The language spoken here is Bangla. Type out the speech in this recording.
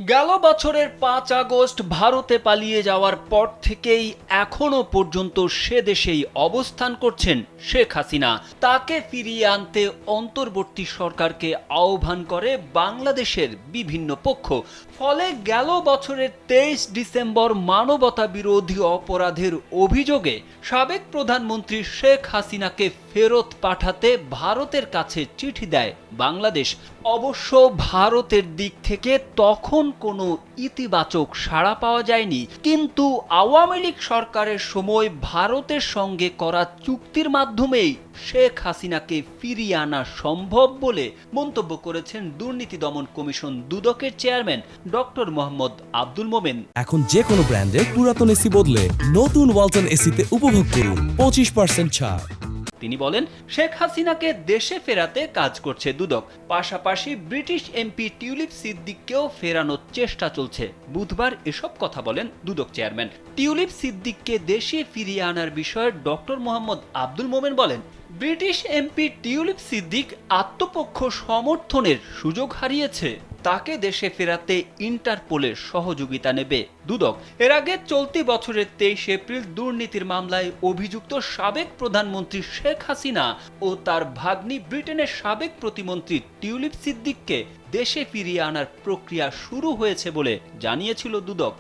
গেল বছরের ৫ আগস্ট ভারতে পালিয়ে যাওয়ার পর থেকেই এখনো পর্যন্ত সে দেশেই অবস্থান করছেন শেখ হাসিনা। তাকে ফিরিয়ে আনতে অন্তর্বর্তী সরকারকে আহ্বান করে বাংলাদেশের বিভিন্ন পক্ষ। ফলে গেল বছরের ২৩ ডিসেম্বর মানবতা বিরোধী অপরাধের অভিযোগে সাবেক প্রধানমন্ত্রী শেখ হাসিনাকে ফেরত পাঠাতে ভারতের কাছে চিঠি দেয় বাংলাদেশ। অবশ্য ভারতের দিক থেকে তখন কোনো ইতিবাচক সাড়া পাওয়া যায়নি, কিন্তু আওয়ামী লীগ সরকারের সময় ভারতের সঙ্গে করা চুক্তির মাধ্যমেই শেখ হাসিনাকে ফিরিয়ে আনা সম্ভব বলে মন্তব্য করেছেন দুর্নীতি দমন কমিশন দুদকের চেয়ারম্যান ডক্টর মোহাম্মদ আব্দুল মোমেন। এখন যে কোনো ব্র্যান্ডের পুরাতন এসি বদলে নতুন ওয়ালটন এসিতে উপভোগ করুন 25% ছাড়। তিনি বলেন, শেখ হাসিনাকে দেশে ফেরাতে কাজ করছে দুদক, পাশাপাশি ব্রিটিশ এমপি টিউলিপ সিদ্দিককেও ফেরানোর চেষ্টা চলছে। বুধবার এসব কথা বলেন দুদক চেয়ারম্যান। টিউলিপ সিদ্দিককে দেশে ফিরিয়ে আনার বিষয়ে ডক্টর মোহাম্মদ আব্দুল মোমেন বলেন, ব্রিটিশ এমপি টিউলিপ সিদ্দিক আত্মপক্ষ সমর্থনের সুযোগ হারিয়েছে। তাকে দেশে ফেরাতে ইন্টারপোলের সহযোগিতা নেবে দুদক। এর আগে চলতি বছরের ২৩ এপ্রিল দুর্নীতির মামলায় অভিযুক্ত সাবেক প্রধানমন্ত্রী শেখ হাসিনা ও তার ভাগ্নি ব্রিটেনের সাবেক প্রতিমন্ত্রী টিউলিপ সিদ্দিককে দেশে ফিরিয়ে আনার প্রক্রিয়া শুরু হয়েছে বলে জানিয়েছিল দুদক।